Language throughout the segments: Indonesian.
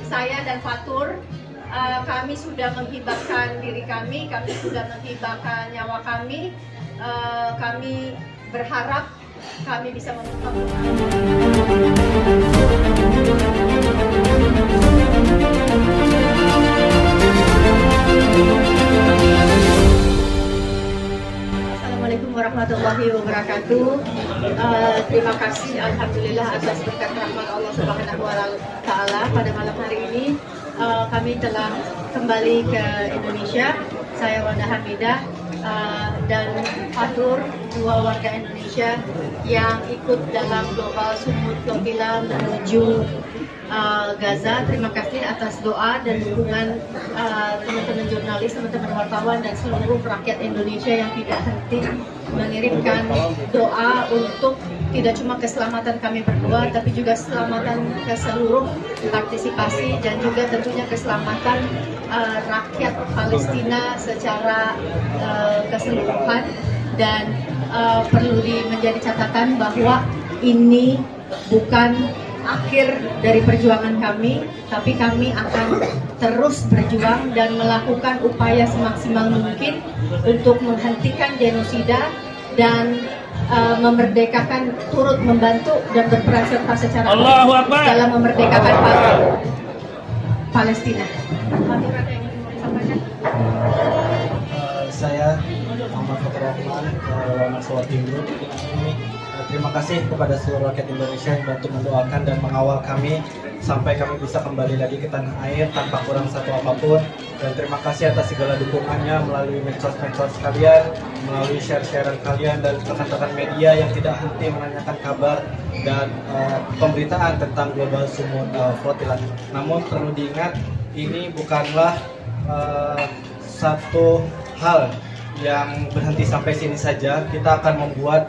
saya dan Fatur, kami sudah menghibahkan diri kami sudah menghibahkan nyawa kami. Kami berharap kami bisa membuka. Assalamualaikum warahmatullahi wabarakatuh. Terima kasih, alhamdulillah atas berkat rahmat Allah Subhanahu wa Ta'ala. Pada malam hari ini kami telah kembali ke Indonesia. Saya Wanda Hamidah dan Fatur, dua warga Indonesia yang ikut dalam Global Sumut Flotilla menuju Gaza. Terima kasih atas doa dan dukungan teman-teman jurnalis, teman-teman wartawan, dan seluruh rakyat Indonesia yang tidak henti mengirimkan doa untuk tidak cuma keselamatan kami berdua, tapi juga keselamatan ke seluruh partisipasi dan juga tentunya keselamatan rakyat Palestina secara keseluruhan. Dan perlu menjadi catatan bahwa ini bukan akhir dari perjuangan kami, tapi kami akan terus berjuang dan melakukan upaya semaksimal mungkin untuk menghentikan genosida dan memerdekakan, turut membantu dan berperan serta secara aktif dalam memerdekakan Palestina. Saya Muhammad Fatur Rahman, Mahasiswa Timur. Terima kasih kepada seluruh rakyat Indonesia yang bantu mendoakan dan mengawal kami sampai kami bisa kembali lagi ke tanah air tanpa kurang satu apapun. Dan terima kasih atas segala dukungannya melalui medsos-medsos kalian, melalui share-sharean kalian, dan rekan-rekan media yang tidak henti menanyakan kabar dan pemberitaan tentang Global Sumut Flotilla. Namun perlu diingat, ini bukanlah satu hal yang berhenti sampai sini saja. Kita akan membuat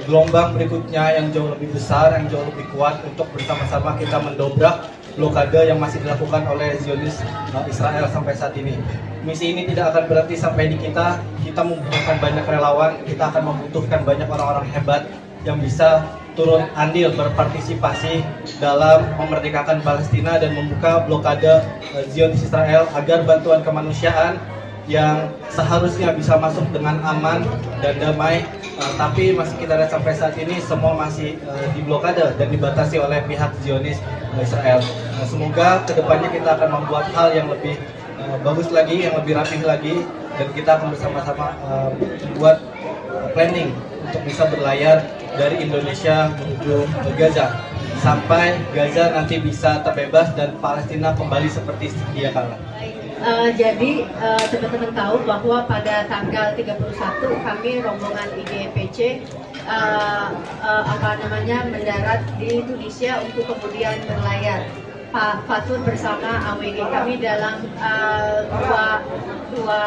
gelombang berikutnya yang jauh lebih besar, yang jauh lebih kuat untuk bersama-sama kita mendobrak blokade yang masih dilakukan oleh Zionis Israel sampai saat ini. Misi ini tidak akan berhenti sampai di kita. Kita membutuhkan banyak relawan, kita akan membutuhkan banyak orang-orang hebat yang bisa turun andil berpartisipasi dalam memerdekakan Palestina dan membuka blokade Zionis Israel agar bantuan kemanusiaan yang seharusnya bisa masuk dengan aman dan damai, tapi masih kita lihat sampai saat ini semua masih diblokade dan dibatasi oleh pihak Zionis Israel. Semoga kedepannya kita akan membuat hal yang lebih bagus lagi, yang lebih rapih lagi, dan kita akan bersama-sama membuat planning untuk bisa berlayar dari Indonesia menuju Gaza sampai Gaza nanti bisa terbebas dan Palestina kembali seperti sedia kala. Jadi teman-teman tahu bahwa pada tanggal 31 kami rombongan IGPC mendarat di Tunisia untuk kemudian berlayar. Pak Fatur bersama AWG kami dalam dua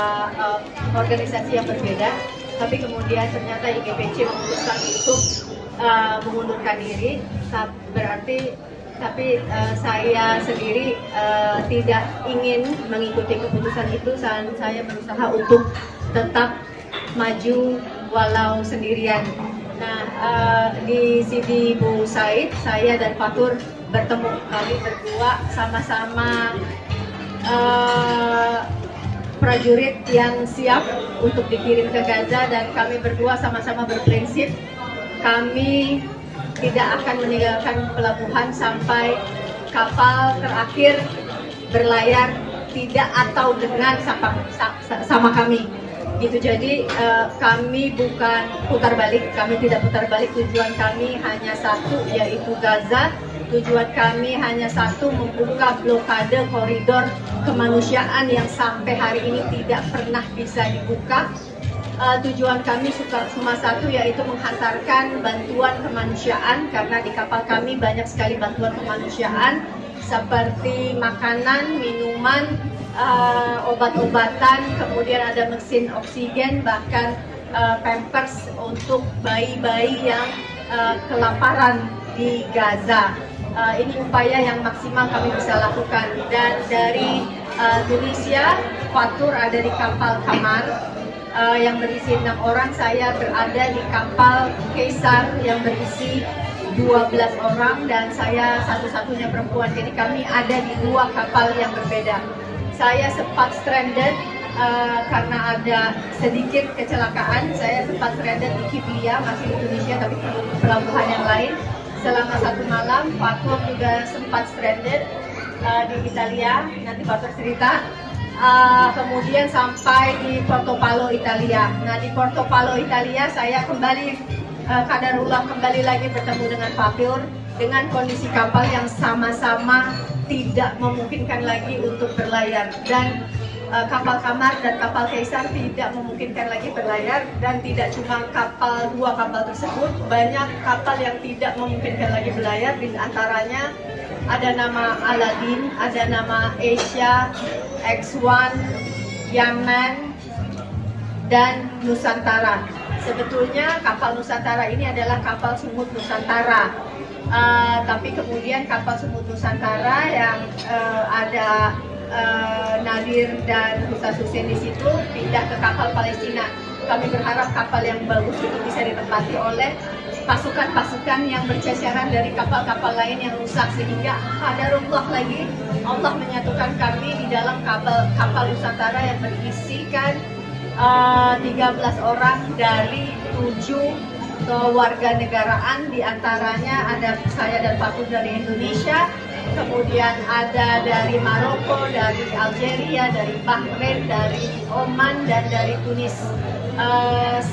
organisasi yang berbeda, tapi kemudian ternyata IGPC memutuskan untuk mengundurkan diri. Tapi saya sendiri tidak ingin mengikuti keputusan itu. Saya berusaha untuk tetap maju walau sendirian. Nah, di sini Bu Said, saya dan Fatur bertemu. Kami berdua sama-sama prajurit yang siap untuk dikirim ke Gaza, dan kami berdua sama-sama berprinsip kami tidak akan meninggalkan pelabuhan sampai kapal terakhir berlayar tidak atau dengan sama kami. Gitu. Jadi kami bukan putar balik, kami tidak putar balik. Tujuan kami hanya satu, yaitu Gaza. Tujuan kami hanya satu, membuka blokade koridor kemanusiaan yang sampai hari ini tidak pernah bisa dibuka. Tujuan kami cuma satu, yaitu menghantarkan bantuan kemanusiaan, karena di kapal kami banyak sekali bantuan kemanusiaan seperti makanan, minuman, obat-obatan, kemudian ada mesin oksigen, bahkan pampers untuk bayi-bayi yang kelaparan di Gaza. Ini upaya yang maksimal kami bisa lakukan. Dan dari Tunisia, Fatur ada di kapal Kamar yang berisi 6 orang, saya berada di kapal Kaisar yang berisi 12 orang dan saya satu-satunya perempuan, jadi kami ada di 2 kapal yang berbeda. Saya sempat stranded karena ada sedikit kecelakaan. Saya sempat stranded di Kiblia, masih di Tunisia, tapi pelabuhan yang lain selama 1 malam. Fatur juga sempat stranded di Italia, nanti Fatur cerita. Kemudian sampai di Portopalo, Italia. Nah, di Portopalo, Italia saya kembali kadarullah kembali lagi bertemu dengan Fatur dengan kondisi kapal yang sama-sama tidak memungkinkan lagi untuk berlayar, dan kapal Kamar dan kapal Kaisar tidak memungkinkan lagi berlayar. Dan tidak cuma 2 kapal tersebut, banyak kapal yang tidak memungkinkan lagi berlayar. Di antaranya ada nama Aladin, ada nama Asia, X1, Yaman, dan Nusantara. Sebetulnya kapal Nusantara ini adalah kapal Sumut Nusantara, tapi kemudian kapal Sumut Nusantara yang ada Nadir dan Ustaz Hussein di situ pindah ke kapal Palestina. Kami berharap kapal yang bagus itu bisa ditempati oleh pasukan-pasukan yang berceceran dari kapal-kapal lain yang rusak, sehingga qadarullah lagi Allah menyatukan kami di dalam kapal Nusantara yang berisikan 13 orang dari 7 kewarganegaraan. Di antaranya ada saya dan Fatur dari Indonesia, kemudian ada dari Maroko, dari Algeria, dari Bahrain, dari Oman, dan dari Tunis.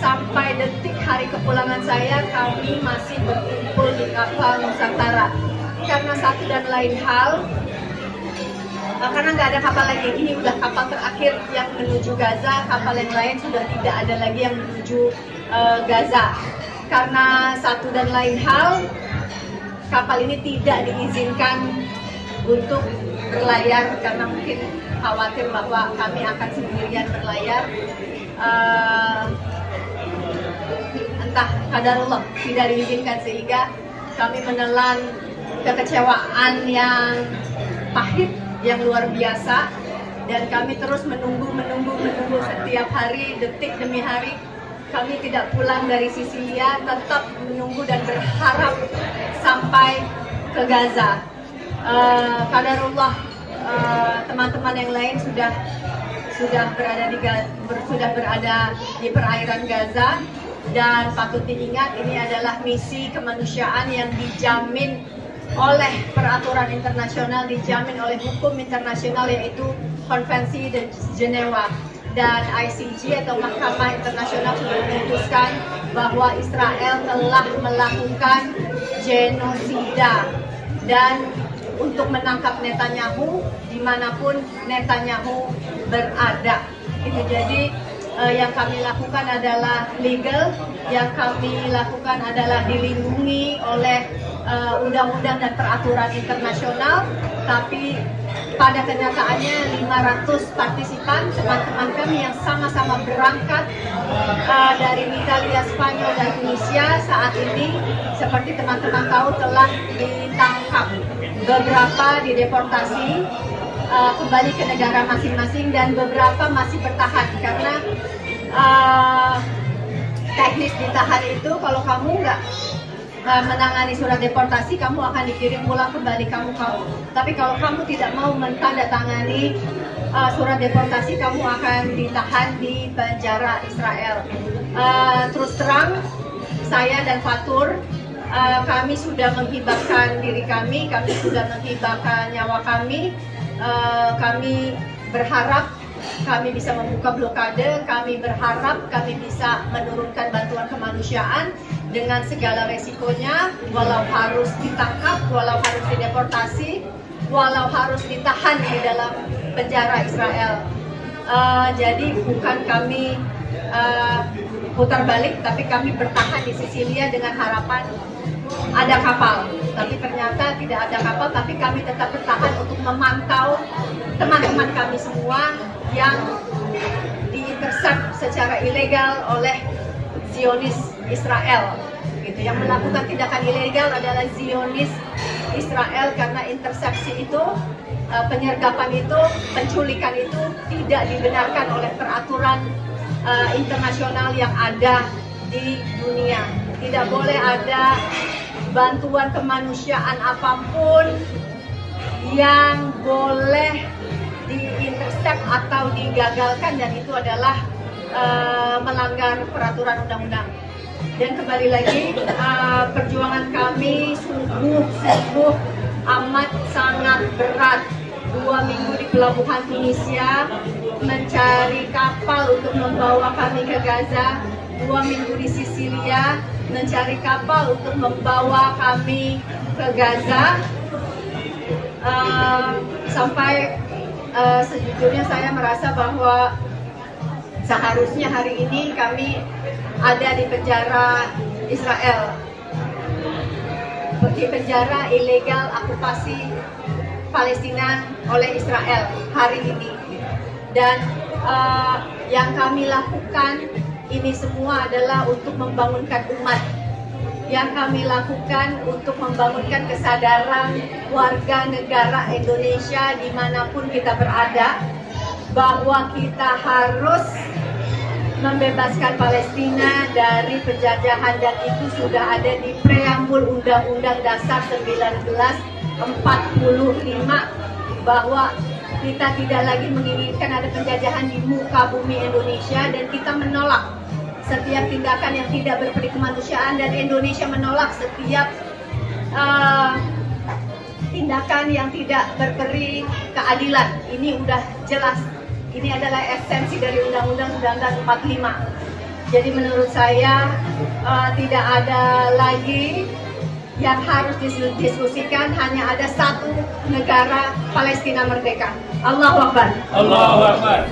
Sampai detik hari kepulangan saya, kami masih berkumpul di kapal Nusantara. Karena satu dan lain hal, karena nggak ada kapal lagi, ini udah kapal terakhir yang menuju Gaza, kapal yang lain sudah tidak ada lagi yang menuju Gaza. Karena satu dan lain hal, kapal ini tidak diizinkan untuk berlayar karena mungkin khawatir bahwa kami akan sendirian berlayar. Entah qadarullah tidak diizinkan, sehingga kami menelan kekecewaan yang pahit, yang luar biasa, dan kami terus menunggu setiap hari, detik demi hari. Kami tidak pulang dari Sisilia, tetap menunggu dan berharap sampai ke Gaza. Qadarullah, teman-teman yang lain sudah berada di perairan Gaza, dan patut diingat ini adalah misi kemanusiaan yang dijamin oleh peraturan internasional, dijamin oleh hukum internasional, yaitu Konvensi Jenewa. Dan ICJ atau Mahkamah Internasional sudah memutuskan bahwa Israel telah melakukan genosida, dan untuk menangkap Netanyahu dimanapun Netanyahu berada. Itu jadi yang kami lakukan adalah legal, yang kami lakukan adalah dilindungi oleh undang-undang dan peraturan internasional. Tapi pada kenyataannya 500 partisipan, teman-teman kami yang sama-sama berangkat dari Italia, Spanyol, dan Tunisia saat ini, seperti teman-teman tahu, telah ditangkap. Beberapa dideportasi kembali ke negara masing-masing, dan beberapa masih bertahan karena teknis ditahan itu, kalau kamu nggak menangani surat deportasi, kamu akan dikirim pulang kembali kamu. Tapi kalau kamu tidak mau mentandatangani surat deportasi, kamu akan ditahan di penjara Israel. Terus terang, saya dan Fatur, kami sudah menghibahkan diri kami sudah menghibahkan nyawa kami. Kami berharap kami bisa membuka blokade, kami berharap kami bisa menurunkan bantuan kemanusiaan dengan segala resikonya, walau harus ditangkap, walau harus dideportasi, walau harus ditahan di dalam penjara Israel. Jadi bukan kami putar balik, tapi kami bertahan di Sisilia dengan harapan ada kapal. Tapi ternyata tidak ada kapal, tapi kami tetap bertahan untuk memantau teman-teman kami semua yang diintercept secara ilegal oleh Zionis Israel. Gitu. Yang melakukan tindakan ilegal adalah Zionis Israel, karena intersepsi itu, penyergapan itu, penculikan itu tidak dibenarkan oleh peraturan internasional yang ada di dunia. Tidak boleh ada bantuan kemanusiaan apapun yang boleh diintersep atau digagalkan, dan itu adalah melanggar peraturan undang-undang. Dan kembali lagi, perjuangan kami sungguh amat sangat berat. 2 minggu di pelabuhan Tunisia mencari kapal untuk membawa kami ke Gaza, 2 minggu di Sisilia mencari kapal untuk membawa kami ke Gaza, sampai sejujurnya saya merasa bahwa seharusnya hari ini kami ada di penjara Israel, di penjara ilegal okupasi Palestina oleh Israel hari ini. Dan yang kami lakukan ini semua adalah untuk membangunkan umat. Yang kami lakukan untuk membangunkan kesadaran warga negara Indonesia dimanapun kita berada, bahwa kita harus membebaskan Palestina dari penjajahan, dan itu sudah ada di preambul Undang-Undang Dasar 1945, bahwa kita tidak lagi menginginkan ada penjajahan di muka bumi Indonesia, dan kita menolak setiap tindakan yang tidak berperi kemanusiaan, dan Indonesia menolak setiap tindakan yang tidak berperi keadilan. Ini udah jelas. Ini adalah esensi dari Undang-Undang 1945. Jadi menurut saya tidak ada lagi yang harus didiskusikan, hanya ada satu negara, Palestina merdeka. Allahu Akbar. Allahu Akbar.